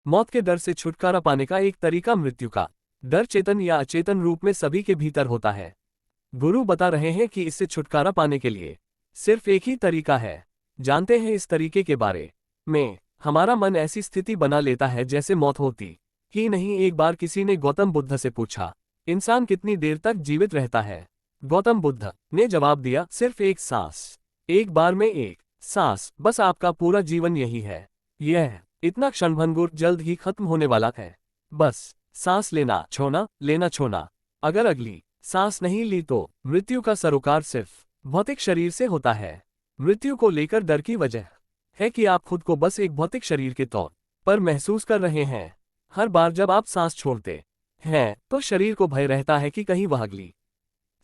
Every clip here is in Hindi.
मौत के डर से छुटकारा पाने का एक तरीका मृत्यु का डर चेतन या अचेतन रूप में सभी के भीतर होता है। गुरु बता रहे हैं कि इससे छुटकारा पाने के लिए सिर्फ एक ही तरीका है। जानते हैं इस तरीके के बारे में। हमारा मन ऐसी स्थिति बना लेता है जैसे मौत होती ही नहीं। एक बार किसी ने गौतम बुद्ध से पूछा, इंसान कितनी देर तक जीवित रहता है? गौतम बुद्ध ने जवाब दिया, सिर्फ एक सांस, एक बार में एक सांस, बस आपका पूरा जीवन यही है। यह इतना क्षणभंगुर जल्द ही खत्म होने वाला है। बस सांस लेना छोड़ना, लेना छोड़ना। अगर अगली सांस नहीं ली तो मृत्यु का सरोकार सिर्फ भौतिक शरीर से होता है। मृत्यु को लेकर डर की वजह है कि आप खुद को बस एक भौतिक शरीर के तौर पर महसूस कर रहे हैं। हर बार जब आप सांस छोड़ते हैं तो शरीर को भय रहता है कि कहीं वह अगली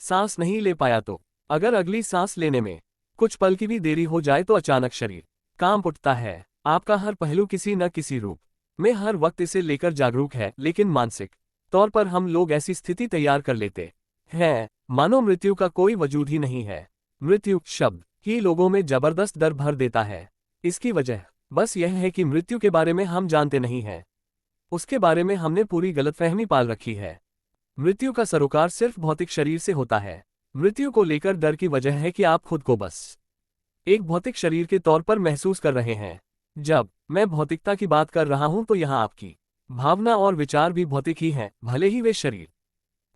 सांस नहीं ले पाया तो। अगर अगली सांस लेने में कुछ पल की भी देरी हो जाए तो अचानक शरीर कांप उठता है। आपका हर पहलू किसी न किसी रूप में हर वक्त इसे लेकर जागरूक है। लेकिन मानसिक तौर पर हम लोग ऐसी स्थिति तैयार कर लेते हैं मानो मृत्यु का कोई वजूद ही नहीं है। मृत्यु शब्द ही लोगों में जबरदस्त डर भर देता है। इसकी वजह बस यह है कि मृत्यु के बारे में हम जानते नहीं हैं। उसके बारे में हमने पूरी गलतफहमी पाल रखी है। मृत्यु का सरोकार सिर्फ भौतिक शरीर से होता है। मृत्यु को लेकर डर की वजह है कि आप खुद को बस एक भौतिक शरीर के तौर पर महसूस कर रहे हैं। जब मैं भौतिकता की बात कर रहा हूं तो यहाँ आपकी भावना और विचार भी भौतिक ही हैं, भले ही वे शरीर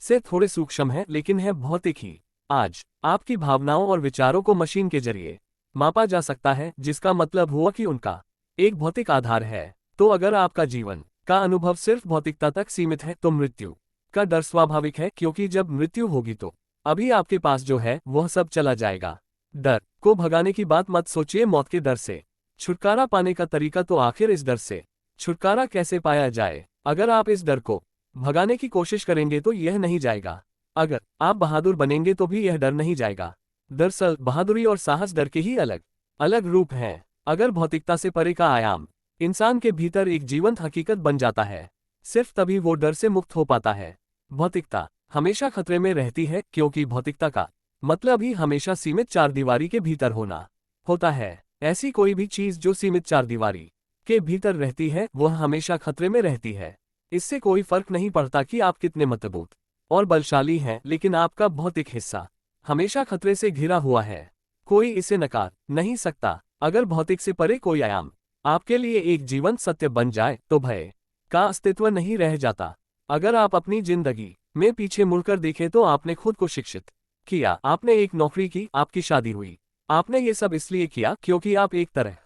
से थोड़े सूक्ष्म हैं, लेकिन है भौतिक ही। आज आपकी भावनाओं और विचारों को मशीन के जरिए मापा जा सकता है, जिसका मतलब हुआ कि उनका एक भौतिक आधार है। तो अगर आपका जीवन का अनुभव सिर्फ भौतिकता तक सीमित है तो मृत्यु का डर स्वाभाविक है, क्योंकि जब मृत्यु होगी तो अभी आपके पास जो है वह सब चला जाएगा। डर को भगाने की बात मत सोचिए। मौत के डर से छुटकारा पाने का तरीका तो आखिर इस डर से छुटकारा कैसे पाया जाए? अगर आप इस डर को भगाने की कोशिश करेंगे तो यह नहीं जाएगा। अगर आप बहादुर बनेंगे तो भी यह डर नहीं जाएगा। दरअसल बहादुरी और साहस डर के ही अलग अलग रूप हैं। अगर भौतिकता से परे का आयाम इंसान के भीतर एक जीवंत हकीकत बन जाता है, सिर्फ तभी वो डर से मुक्त हो पाता है। भौतिकता हमेशा खतरे में रहती है, क्योंकि भौतिकता का मतलब ही हमेशा सीमित चारदीवारी के भीतर होना होता है। ऐसी कोई भी चीज जो सीमित चारदीवारी के भीतर रहती है वह हमेशा खतरे में रहती है। इससे कोई फर्क नहीं पड़ता कि आप कितने मजबूत और बलशाली हैं, लेकिन आपका भौतिक हिस्सा हमेशा खतरे से घिरा हुआ है। कोई इसे नकार नहीं सकता। अगर भौतिक से परे कोई आयाम आपके लिए एक जीवंत सत्य बन जाए तो भय का अस्तित्व नहीं रह जाता। अगर आप अपनी जिंदगी में पीछे मुड़कर देखें तो आपने खुद को शिक्षित किया, आपने एक नौकरी की, आपकी शादी हुई। आपने ये सब इसलिए किया क्योंकि आप एक तरह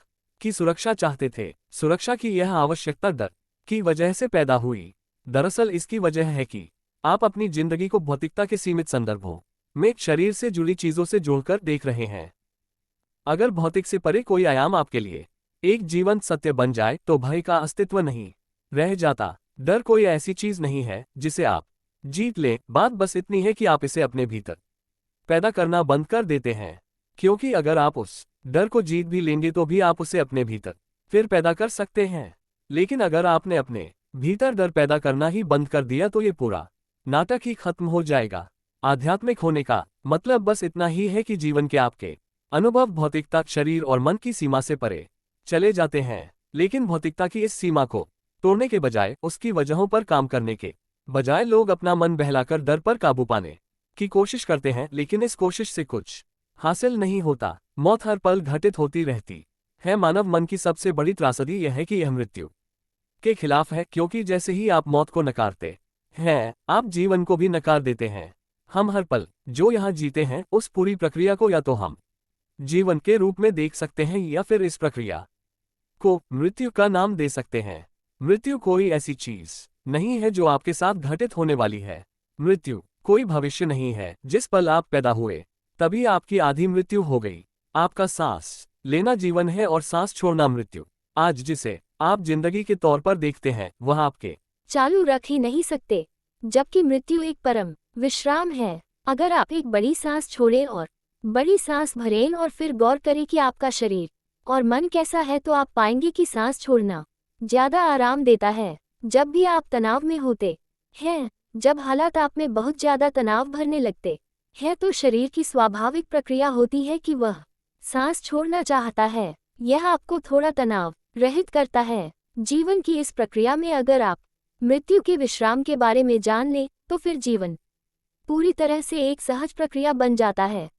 की सुरक्षा चाहते थे। सुरक्षा की यह आवश्यकता डर की वजह से पैदा हुई। दरअसल इसकी वजह है कि आप अपनी जिंदगी को भौतिकता के सीमित संदर्भों में शरीर से जुड़ी चीजों से जोड़कर देख रहे हैं। अगर भौतिक से परे कोई आयाम आपके लिए एक जीवंत सत्य बन जाए तो भय का अस्तित्व नहीं रह जाता। डर कोई ऐसी चीज नहीं है जिसे आप जीत लें। बात बस इतनी है कि आप इसे अपने भीतर पैदा करना बंद कर देते हैं, क्योंकि अगर आप उस डर को जीत भी लेंगे तो भी आप उसे अपने भीतर फिर पैदा कर सकते हैं। लेकिन अगर आपने अपने भीतर डर पैदा करना ही बंद कर दिया तो ये पूरा नाटक ही खत्म हो जाएगा। आध्यात्मिक होने का मतलब बस इतना ही है कि जीवन के आपके अनुभव भौतिकता, शरीर और मन की सीमा से परे चले जाते हैं। लेकिन भौतिकता की इस सीमा को तोड़ने के बजाय, उसकी वजहों पर काम करने के बजाय लोग अपना मन बहलाकर डर पर काबू पाने की कोशिश करते हैं, लेकिन इस कोशिश से कुछ हासिल नहीं होता। मौत हर पल घटित होती रहती है। मानव मन की सबसे बड़ी त्रासदी यह है कि यह मृत्यु के खिलाफ है, क्योंकि जैसे ही आप मौत को नकारते हैं आप जीवन को भी नकार देते हैं। हम हर पल जो यहाँ जीते हैं उस पूरी प्रक्रिया को या तो हम जीवन के रूप में देख सकते हैं या फिर इस प्रक्रिया को मृत्यु का नाम दे सकते हैं। मृत्यु कोई ऐसी चीज नहीं है जो आपके साथ घटित होने वाली है। मृत्यु कोई भविष्य नहीं है। जिस पल आप पैदा हुए तभी आपकी आधी मृत्यु हो गई। आपका सांस लेना जीवन है और सांस छोड़ना मृत्यु। आज जिसे आप जिंदगी के तौर पर देखते हैं वह आपके चालू रख ही नहीं सकते, जबकि मृत्यु एक परम विश्राम है। अगर आप एक बड़ी सांस छोड़ें और बड़ी सांस भरें और फिर गौर करें कि आपका शरीर और मन कैसा है, तो आप पाएंगे कि सांस छोड़ना ज्यादा आराम देता है। जब भी आप तनाव में होते हैं, जब हालात आप में बहुत ज्यादा तनाव भरने लगते हैं, तो शरीर की स्वाभाविक प्रक्रिया होती है कि वह सांस छोड़ना चाहता है। यह आपको थोड़ा तनाव रहित करता है। जीवन की इस प्रक्रिया में अगर आप मृत्यु के विश्राम के बारे में जान लें तो फिर जीवन पूरी तरह से एक सहज प्रक्रिया बन जाता है।